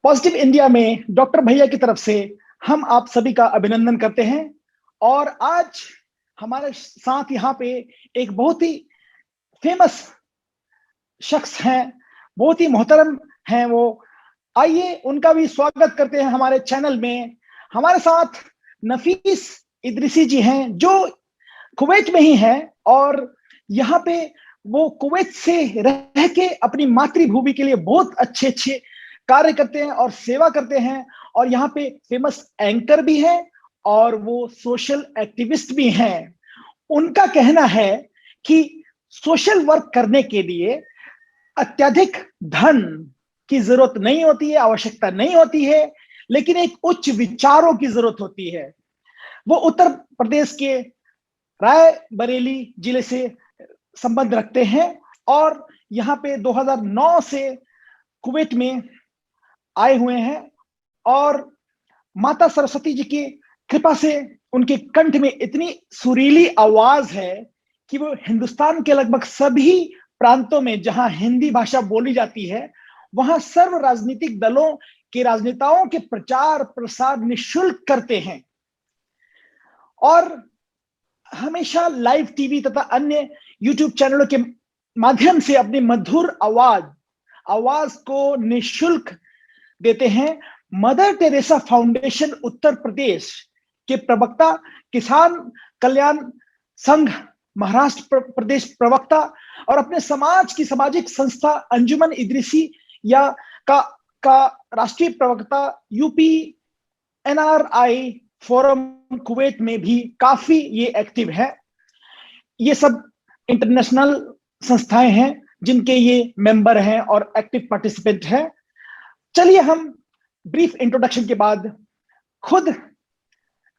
Positive India में doctor भैया की तरफ से हम आप सभी का अभिनंदन करते हैं। और आज हमारे साथ यहाँ पे एक बहुत ही फेमस शख्स हैं, बहुत ही मोहतरम हैं वो। आइए उनका भी स्वागत करते हैं हमारे चैनल में। हमारे साथ नफीस इदरीसी जी हैं जो कुवैत में ही हैं, और यहाँ पे वो कुवैत से रह के अपनी मातृभूमि के लिए बहुत अच्छे अच्छे कार्य करते हैं और सेवा करते हैं। और यहाँ पे फेमस एंकर भी हैं और वो सोशल एक्टिविस्ट भी हैं। उनका कहना है कि सोशल वर्क करने के लिए अत्यधिक धन की जरूरत नहीं होती है, आवश्यकता नहीं होती है, लेकिन एक उच्च विचारों की जरूरत होती है। वो उत्तर प्रदेश के रायबरेली जिले से संबंध रखते हैं और यहाँ पे 2009 से कुवैत में आए हुए हैं। और माता सरस्वती जी की कृपा से उनके कंठ में इतनी सुरीली आवाज है कि वो हिंदुस्तान के लगभग सभी प्रांतों में जहां हिंदी भाषा बोली जाती है, वहां सर्व राजनीतिक दलों के राजनेताओं के प्रचार प्रसार निशुल्क करते हैं और हमेशा लाइव टीवी तथा अन्य यूट्यूब चैनलों के माध्यम से अपनी मधुर आवाज को निशुल्क देते हैं। Mother Teresa foundation Uttar Pradesh के प्रवक्ता, किसान कल्याण संघ महाराष्ट्र प्रदेश प्रवक्ता और अपने समाज की सामाजिक संस्था अंजुमन इदरीसी या का राष्ट्रीय प्रवक्ता यूपी एनआरआई फोरम कुवैत में भी काफी ये एक्टिव है। ये सब इंटरनेशनल संस्थाएं हैं जिनके ये मेंबर हैं और एक्टिव पार्टिसिपेंट हैं। चलिए हम ब्रीफ इंट्रोडक्शन के बाद खुद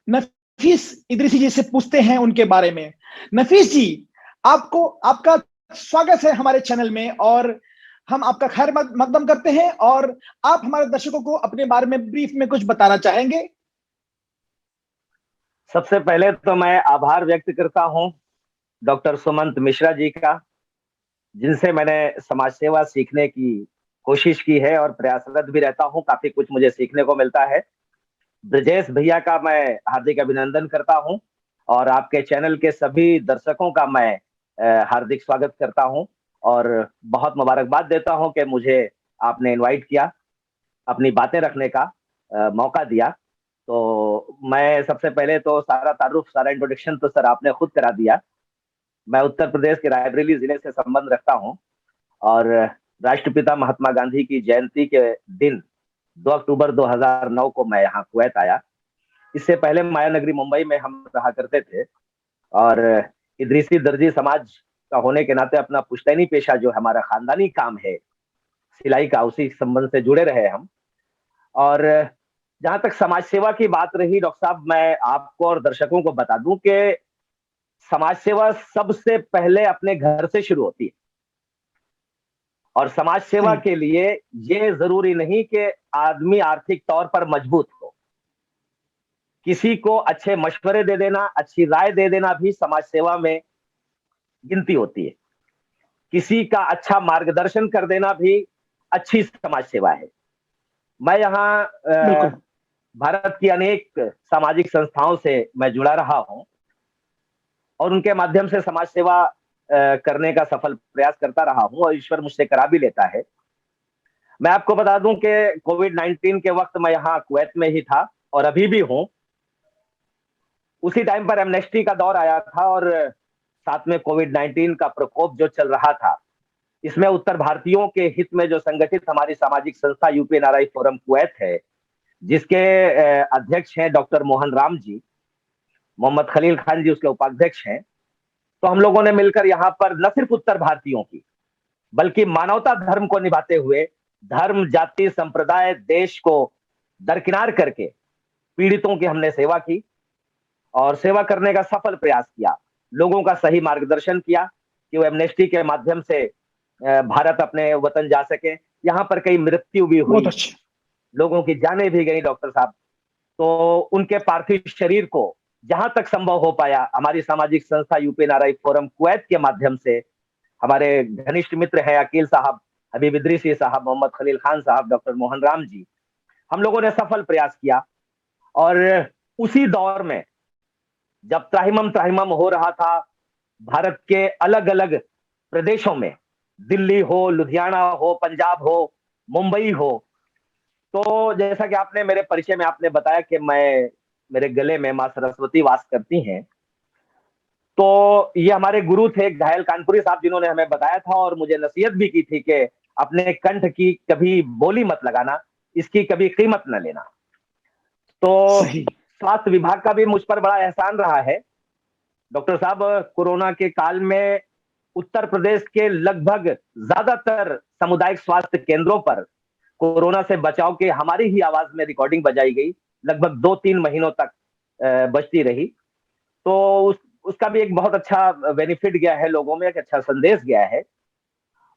नफीस इदरीसी जी से पूछते हैं उनके बारे में। नफीस जी, आपका स्वागत है हमारे चैनल में और हम आपका खैर मकदम करते हैं। और आप हमारे दर्शकों को अपने बारे में ब्रीफ में कुछ बताना चाहेंगे? सबसे पहले तो मैं आभार व्यक्त करता हूं डॉक्टर सुमंत मिश्रा जी का, जिनसे मैंने समाज सेवा सीखने की कोशिश की है और प्रयासरत भी रहता हूं। काफी कुछ मुझे सीखने को मिलता है। ब्रजेश भैया का मैं हार्दिक अभिनंदन करता हूं और आपके चैनल के सभी दर्शकों का मैं हार्दिक स्वागत करता हूं और बहुत मुबारकबाद देता हूं कि मुझे आपने इनवाइट किया, अपनी बातें रखने का मौका दिया। तो मैं सबसे पहले तो सारा इंट्रोडक्शन तो सर आपने खुद करा दिया। मैं उत्तर प्रदेश के रायबरेली जिले से संबंध रखता हूं और राष्ट्रपिता महात्मा गांधी की जयंती के दिन 2 अक्टूबर 2009 को मैं यहाँ कुवैत आया। इससे पहले माया नगरी मुंबई में हम रहा करते थे और इदरीसी दर्जी समाज का होने के नाते अपना पुश्तैनी पेशा जो हमारा खानदानी काम है सिलाई का, उसी संबंध से जुड़े रहे हम। और जहां तक समाज सेवा की बात रही डॉक्टर साहब, मैं आपको और दर्शकों को बता दूं कि समाज सेवा सबसे पहले अपने घर से शुरू होती है और समाज सेवा के लिए ये जरूरी नहीं कि आदमी आर्थिक तौर पर मजबूत हो। किसी को अच्छे मशवरे दे देना, अच्छी राय दे देना भी समाज सेवा में गिनती होती है। किसी का अच्छा मार्गदर्शन कर देना भी अच्छी समाज सेवा है। मैं यहाँ भारत की अनेक सामाजिक संस्थाओं से मैं जुड़ा रहा हूं और उनके माध्यम से समाज सेवा करने का सफल प्रयास करता रहा हूं और ईश्वर मुझसे करा भी लेता है। मैं आपको बता दूं कि कोविड-19 के वक्त मैं यहाँ कुवैत में ही था और अभी भी हूं। उसी टाइम पर एमनेस्टी का दौर आया था और साथ में कोविड-19 का प्रकोप जो चल रहा था, इसमें उत्तर भारतीयों के हित में जो संगठित हमारी सामाजिक संस्था यूपी एनआरआई फोरम कुवैत है, जिसके अध्यक्ष हैं डॉक्टर मोहन राम जी, मोहम्मद खलील खान जी उसके उपाध्यक्ष हैं। तो हम लोगों ने मिलकर यहाँ पर न सिर्फ उत्तर भारतीयों की बल्कि मानवता धर्म को निभाते हुए धर्म, जाति, संप्रदाय, देश को दरकिनार करके पीड़ितों की हमने सेवा की और सेवा करने का सफल प्रयास किया। लोगों का सही मार्गदर्शन किया कि वो एमनेस्टी के माध्यम से भारत अपने वतन जा सके। यहाँ पर कई मृत्यु भी हुई, लोगों की जानें भी गई डॉक्टर साहब। तो उनके पार्थिव शरीर को जहां तक संभव हो पाया हमारी सामाजिक संस्था यूपी एनआरआई फोरम कुवैत के माध्यम से हमारे घनिष्ठ मित्र हैं अकील साहब, हबीब इदरीसी साहब, मोहम्मद खलील खान साहब, डॉक्टर मोहन राम जी, हम लोगों ने सफल प्रयास किया। और उसी दौर में जब त्राहिमाम त्राहिमाम हो रहा था भारत के अलग अलग प्रदेशों में, दिल्ली हो, लुधियाना हो, पंजाब हो, मुंबई हो, तो जैसा कि आपने मेरे परिचय में आपने बताया कि मेरे गले में मां सरस्वती वास करती हैं, तो ये हमारे गुरु थे घायल कानपुरी साहब, जिन्होंने हमें बताया था और मुझे नसीहत भी की थी कि अपने कंठ की कभी बोली मत लगाना, इसकी कभी कीमत न लेना। तो सही। स्वास्थ्य विभाग का भी मुझ पर बड़ा एहसान रहा है। डॉक्टर साहब, कोरोना के काल में उत्तर प्रदेश के लगभग ज्यादातर सामुदायिक स्वास्थ्य केंद्रों पर कोरोना से बचाव के हमारी ही आवाज में रिकॉर्डिंग बजाई गई, लगभग 2-3 महीनों तक बजती रही। तो उसका भी एक बहुत अच्छा बेनिफिट गया है लोगों में, एक अच्छा संदेश गया है।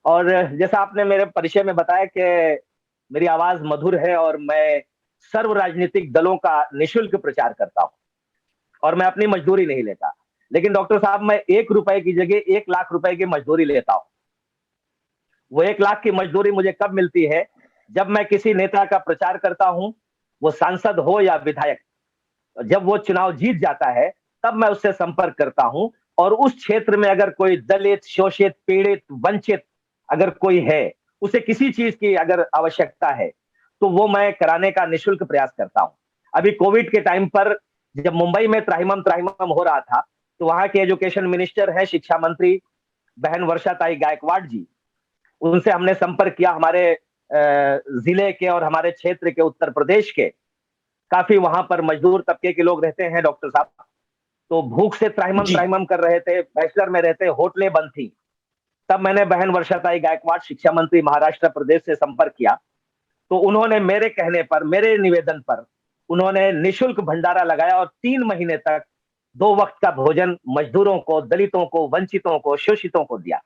और जैसा आपने मेरे परिचय में बताया कि मेरी आवाज मधुर है और मैं सर्व राजनीतिक दलों का निःशुल्क प्रचार करता हूं और मैं अपनी मजदूरी नहीं लेता। लेकिन डॉक्टर साहब, मैं 1 रुपए की जगह 1 लाख रुपए की मजदूरी लेता हूं। वो 1 लाख की मजदूरी मुझे कब मिलती है? जब मैं किसी नेता का प्रचार करता हूं, वो सांसद हो या विधायक, जब वो चुनाव जीत जाता है तब मैं उससे संपर्क करता हूं, और उस क्षेत्र में अगर कोई दलित, शोषित, पीड़ित, वंचित अगर कोई है, उसे किसी चीज की अगर आवश्यकता है, तो वो मैं कराने का निःशुल्क प्रयास करता हूं। अभी कोविड के टाइम पर जब मुंबई में त्राहिमाम त्राहिमाम हो रहा था, तो वहां के एजुकेशन मिनिस्टर है, शिक्षा मंत्री बहन वर्षाताई गायकवाड़ जी, उनसे हमने संपर्क किया। हमारे जिले के और हमारे क्षेत्र के, उत्तर प्रदेश के काफी वहां पर मजदूर तबके के लोग रहते हैं डॉक्टर साहब, तो भूख से त्राहिमाम जी। त्राहिमाम कर रहे थे, बैचलर में रहते, होटलें बंद थी। तब मैंने बहन वर्षाताई गायकवाड़, शिक्षा मंत्री महाराष्ट्र प्रदेश से संपर्क किया, तो उन्होंने मेरे कहने पर, मेरे निवेदन पर, उन्होंने निःशुल्क भंडारा लगाया और 3 महीने तक 2 वक्त का भोजन मजदूरों को, दलितों को, वंचितों को, शोषितों को दिया।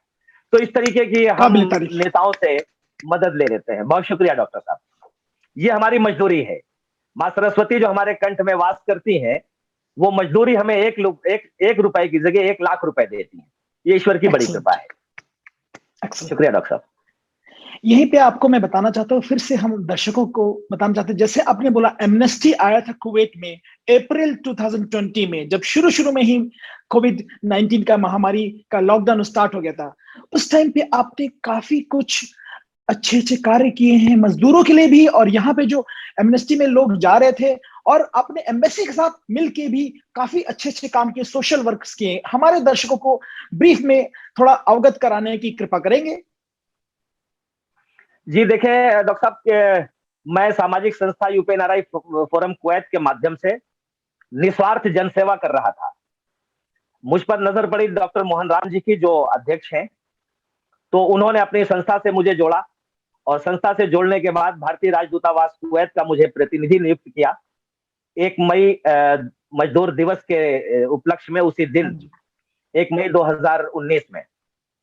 तो इस तरीके की हम काबिल तारीफ। नेताओं से मदद ले लेते हैं। बहुत शुक्रिया डॉक्टर साहब, ये हमारी मजदूरी है। मां सरस्वती जो हमारे कंठ में वास करती हैं, वो मजदूरी हमें 1 रुपए की जगह 1 लाख रुपए देती है। ये ईश्वर की बड़ी कृपा है। शुक्रिया डॉक्टर साहब। यहीं पे आपको मैं बताना चाहता हूँ, फिर से हम दर्शकों को बताना चाहते हैं, जैसे आपने बोला एमनेस्टी आया था कुवैत में अप्रैल 2020 में, जब शुरू शुरू में ही कोविड-19 का महामारी का लॉकडाउन स्टार्ट हो गया था। उस टाइम पे आपने काफी कुछ अच्छे अच्छे कार्य किए हैं मजदूरों के लिए भी, और यहाँ पे जो एमनेस्टी में लोग जा रहे थे, और आपने एम्बेसी के साथ मिलके भी काफी अच्छे अच्छे काम किए, सोशल वर्क्स किए। हमारे दर्शकों को ब्रीफ में थोड़ा अवगत कराने की कृपा करेंगे? जी देखिए डॉक्टर साहब, मैं सामाजिक संस्था यूपीएनआरआई फोरम कुवैत के माध्यम से निस्वार्थ जनसेवा कर रहा था। मुझ पर नजर पड़ी डॉक्टर मोहन राम जी की, जो अध्यक्ष हैं, तो उन्होंने अपनी संस्था से मुझे जोड़ा, और संस्था से जोड़ने के बाद भारतीय राजदूतावास कुवैत का मुझे प्रतिनिधि नियुक्त किया। 1 मई मजदूर दिवस के उपलक्ष्य में, उसी दिन 1 मई 2019 में।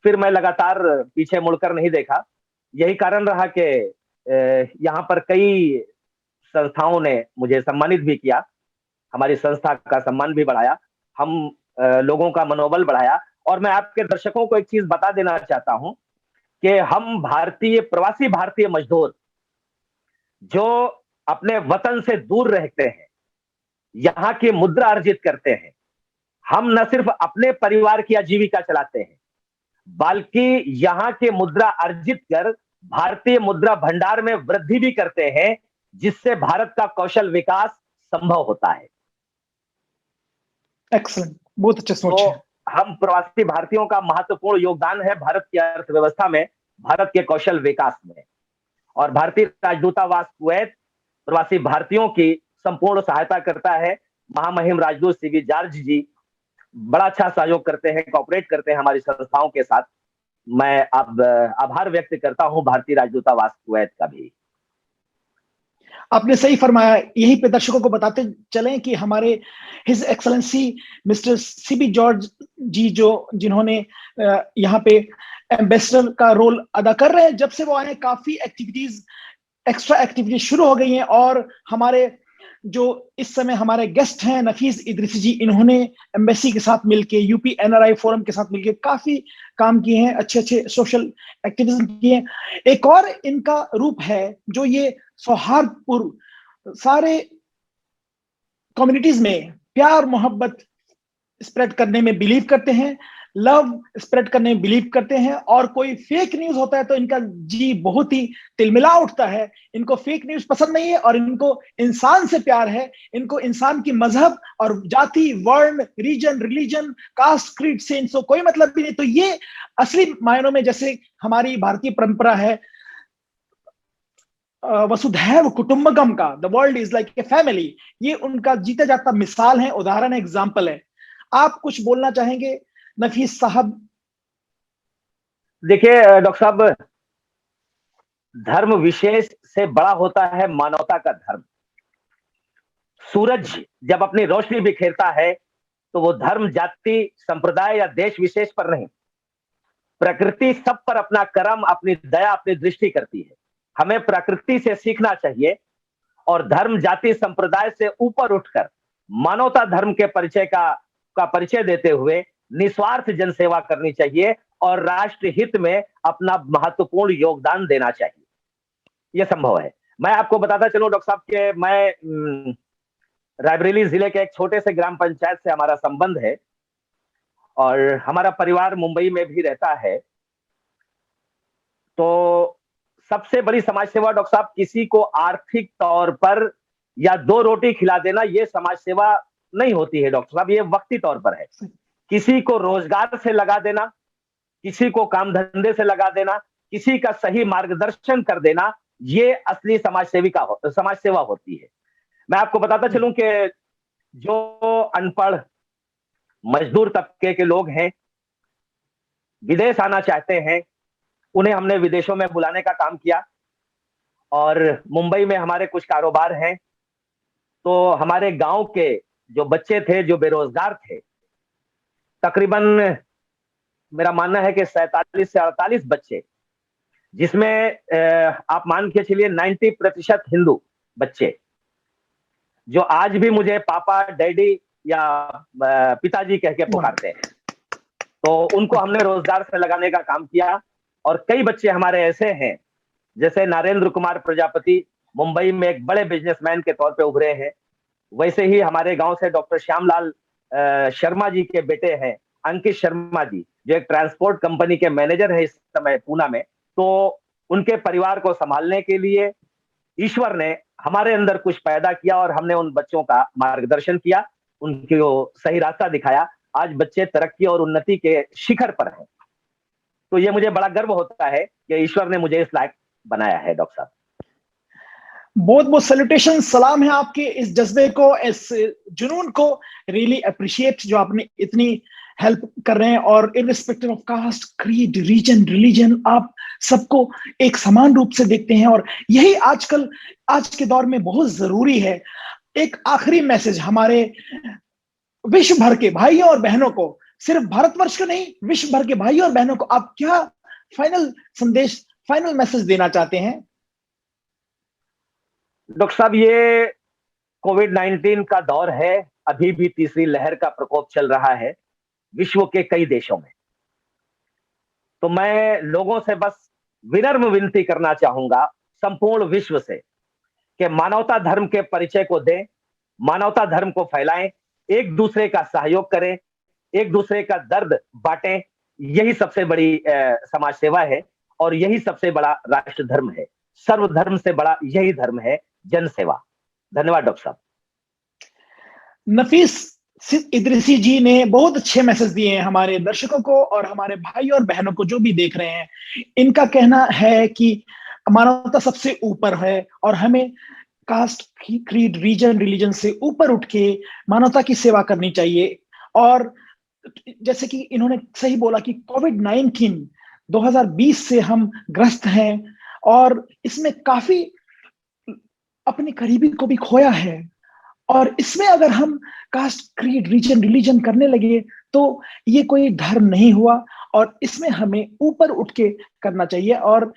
फिर मैं लगातार पीछे मुड़कर नहीं देखा। यही कारण रहा कि यहाँ पर कई संस्थाओं ने मुझे सम्मानित भी किया, हमारी संस्था का सम्मान भी बढ़ाया, हम लोगों का मनोबल बढ़ाया। और मैं आपके दर्शकों को एक चीज बता देना चाहता हूं कि हम प्रवासी भारतीय मजदूर जो अपने वतन से दूर रहते हैं, यहाँ की मुद्रा अर्जित करते हैं, हम न सिर्फ अपने परिवार की आजीविका चलाते हैं, बल्कि यहाँ के मुद्रा अर्जित कर भारतीय मुद्रा भंडार में वृद्धि भी करते हैं, जिससे भारत का कौशल विकास संभव होता है। एक्सीलेंट, बहुत अच्छा सोच है। हम प्रवासी भारतीयों का महत्वपूर्ण योगदान है भारत की अर्थव्यवस्था में, भारत के कौशल विकास में। और भारतीय राजदूतावास कुवैत प्रवासी भारतीयों की संपूर्ण सहायता करता है। महामहिम राजदूत सीवी जॉर्ज जी बड़ा अच्छा सहयोग करते हैं, कोऑपरेट करते हैं हमारी संस्थाओं के साथ। मैं अब आभार व्यक्त करता हूं भारतीय राजदूतावास कुवैत का भी। आपने सही फरमाया। यहीं पे दर्शकों को बताते चलें कि हमारे his excellency mister C B George ji, जो जिन्होंने यहाँ पे एम्बेसडर का रोल अदा कर रहे हैं, जब से वो आए काफी एक्टिविटीज, एक्स्ट्रा एक्टिविटीज शुरू हो गई हैं। और हमारे जो इस समय हमारे गेस्ट हैं नफीस इदरीसी जी, इन्होंने एम्बेसी के साथ मिलके, यूपी एनआरआई फोरम के साथ मिलके काफी काम किए हैं, अच्छे अच्छे सोशल एक्टिविज्म किए हैं। एक और इनका रूप है जो ये सौहार्दपूर्ण सारे कम्युनिटीज में प्यार मोहब्बत स्प्रेड करने में बिलीव करते हैं, लव स्प्रेड करने में बिलीव करते हैं, और कोई फेक न्यूज होता है तो इनका जी बहुत ही तिलमिला उठता है। इनको फेक न्यूज पसंद नहीं है और इनको इंसान से प्यार है। इनको इंसान की मजहब और जाति, वर्ण, रीजन, रिलीजन, कास्ट, क्रीड से इनको कोई मतलब भी नहीं। तो ये असली मायनों में जैसे हमारी भारतीय परंपरा है वसुधैव कुटुंबकम का, the world is like a family, ये उनका जीता जाता मिसाल है, उदाहरण है, एग्जाम्पल है। आप कुछ बोलना चाहेंगे नफीस साहब? देखिए डॉक्टर साहब, धर्म विशेष से बड़ा होता है मानवता का धर्म। सूरज जब अपनी रोशनी बिखेरता है तो वो धर्म, जाति, संप्रदाय या देश विशेष पर नहीं, प्रकृति सब पर अपना करम, अपनी दया, अपनी दृष्टि करती है। हमें प्रकृति से सीखना चाहिए और धर्म, जाति, संप्रदाय से ऊपर उठकर मानवता धर्म के परिचय का परिचय देते हुए निस्वार्थ जनसेवा करनी चाहिए और राष्ट्र हित में अपना महत्वपूर्ण योगदान देना चाहिए। यह संभव है। मैं आपको बताता चलूं डॉक्टर साहब के मैं रायबरेली जिले के एक छोटे से ग्राम पंचायत से हमारा संबंध है और हमारा परिवार मुंबई में भी रहता है। तो सबसे बड़ी समाज सेवा डॉक्टर साहब, किसी को आर्थिक तौर पर या 2 रोटी खिला देना, यह समाज सेवा नहीं होती है डॉक्टर साहब, ये वक्ती तौर पर है। किसी को रोजगार से लगा देना, किसी को काम धंधे से लगा देना, किसी का सही मार्गदर्शन कर देना, ये असली समाज सेवा होती है। मैं आपको बताता चलूं कि जो अनपढ़ मजदूर तबके के लोग हैं, विदेश आना चाहते हैं, उन्हें हमने विदेशों में बुलाने का काम किया और मुंबई में हमारे कुछ कारोबार हैं। तो हमारे गांव के जो बच्चे थे, जो बेरोजगार थे, तकरीबन मेरा मानना है कि 47 से 48 बच्चे, जिसमें आप मान के चलिए 90% हिंदू बच्चे, जो आज भी मुझे पापा, डैडी या पिताजी कह के पुकारते हैं। तो उनको हमने रोजगार से लगाने का काम किया और कई बच्चे हमारे ऐसे हैं, जैसे नरेंद्र कुमार प्रजापति मुंबई में एक बड़े बिजनेसमैन के तौर पे उभरे हैं। वैसे ही हमारे गांव से डॉक्टर श्यामलाल शर्मा जी के बेटे हैं, अंकित शर्मा जी, जो एक ट्रांसपोर्ट कंपनी के मैनेजर है इस समय पूना में। तो उनके परिवार को संभालने के लिए ईश्वर ने हमारे अंदर कुछ पैदा किया और हमने उन बच्चों का मार्गदर्शन किया, उनको सही रास्ता दिखाया। आज बच्चे तरक्की और उन्नति के शिखर पर हैं। तो ये मुझे बड़ा गर्व होता है कि ईश्वर ने मुझे इस लायक बनाया है डॉक्टर साहब। बहुत बहुत सैल्यूटेशन, सलाम है आपके इस जज्बे को, इस जुनून को। रियली अप्रिशिएट जो आपने इतनी हेल्प कर रहे हैं और irrespective of caste, creed, region, religion, आप सबको एक समान रूप से देखते हैं और यही आजकल आज के दौर में बहुत जरूरी है। एक आखिरी मैसेज हमारे विश्व भर के भाइयों और बहनों को, सिर्फ भारतवर्ष को नहीं, विश्व भर के भाइयों और बहनों को आप क्या फाइनल संदेश, फाइनल मैसेज देना चाहते हैं? डॉक्टर साहब, ये कोविड-19 का दौर है, अभी भी तीसरी लहर का प्रकोप चल रहा है विश्व के कई देशों में। तो मैं लोगों से बस विनम्र विनती करना चाहूंगा, संपूर्ण विश्व से, कि मानवता धर्म के परिचय को दें, मानवता धर्म को फैलाएं, एक दूसरे का सहयोग करें, एक दूसरे का दर्द बांटें। यही सबसे बड़ी समाज सेवा है और यही सबसे बड़ा राष्ट्र धर्म है। सर्वधर्म से बड़ा यही धर्म है, जन सेवा। धन्यवाद डॉक्टर साहब। नफीस इदरीसी जी ने बहुत अच्छे मैसेज दिए हैं हमारे दर्शकों को और हमारे भाई और बहनों को जो भी देख रहे हैं। इनका कहना है कि मानवता सबसे ऊपर है और हमें कास्ट, क्रीड, रीजन, रिलीजन से ऊपर उठ के मानवता की सेवा करनी चाहिए। और जैसे कि इन्होंने सही बोला कि कोविड-19 2020 से हम ग्रस्त हैं और इसमें काफी अपने करीबी को भी खोया है। और इसमें अगर हम कास्ट, क्रीड, रीजन, रिलीजन करने लगे तो ये कोई धर्म नहीं हुआ और इसमें हमें ऊपर उठ के करना चाहिए। और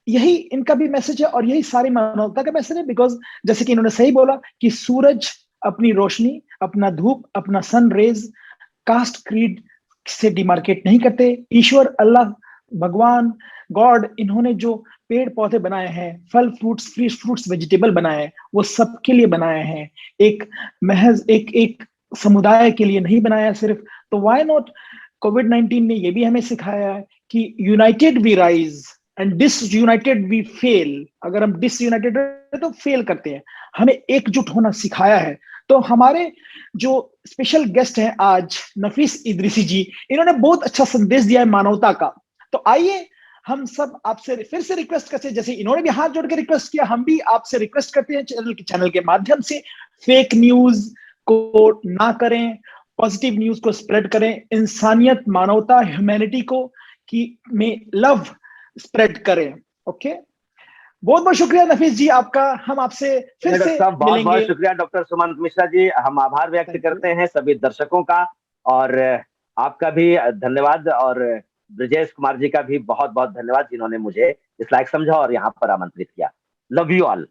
यही इनका भी मैसेज है और यही सारी मानवता का मैसेज है। बिकॉज जैसे कि इन्होंने सही बोला कि सूरज अपनी रोशनी, अपना धूप, अपना सन रेज कास्ट, क्रीड से डिमार्केट नहीं करते। ईश्वर, अल्लाह भगवान गॉड इन्होंने जो पेड़ पौधे बनाए हैं, फल फ्रूट्स, फ्रेश फ्रूट्स, वेजिटेबल बनाए हैं, वो सबके लिए बनाए हैं। एक महज एक एक समुदाय के लिए नहीं बनाया सिर्फ। तो व्हाई नॉट, कोविड-19 ने ये भी हमें सिखाया है कि united we rise and disunited we fail. अगर हम डिसयूनाइटेड हैं तो फेल करते हैं। हमें एकजुट होना सिखाया है। तो हमारे जो स्पेशल गेस्ट हैं आज, नफीस इदरीसी जी, इन्होंने बहुत अच्छा संदेश दिया है मानवता का। तो आइए हम सब आपसे फिर से रिक्वेस्ट करते हैं, जैसे इन्होंने भी हाथ जोड़ के रिक्वेस्ट किया, हम भी आपसे रिक्वेस्ट करते हैं चैनल के माध्यम से, फेक न्यूज को ना करें, पॉजिटिव न्यूज को स्प्रेड करें, इंसानियत, मानवता, ह्यूमैनिटी को की में लव स्प्रेड करें। ओके, बहुत बहुत शुक्रिया नफीस जी आपका। हम आपसे फिर से बहुत बहुत मिलेंगे। शुक्रिया डॉक्टर सुमंत मिश्रा जी। हम आभार व्यक्त करते हैं सभी दर्शकों का, और आपका भी धन्यवाद, और ब्रजेश कुमार जी का भी बहुत बहुत धन्यवाद, जिन्होंने मुझे इस लायक समझा और यहाँ पर आमंत्रित किया। Love you all.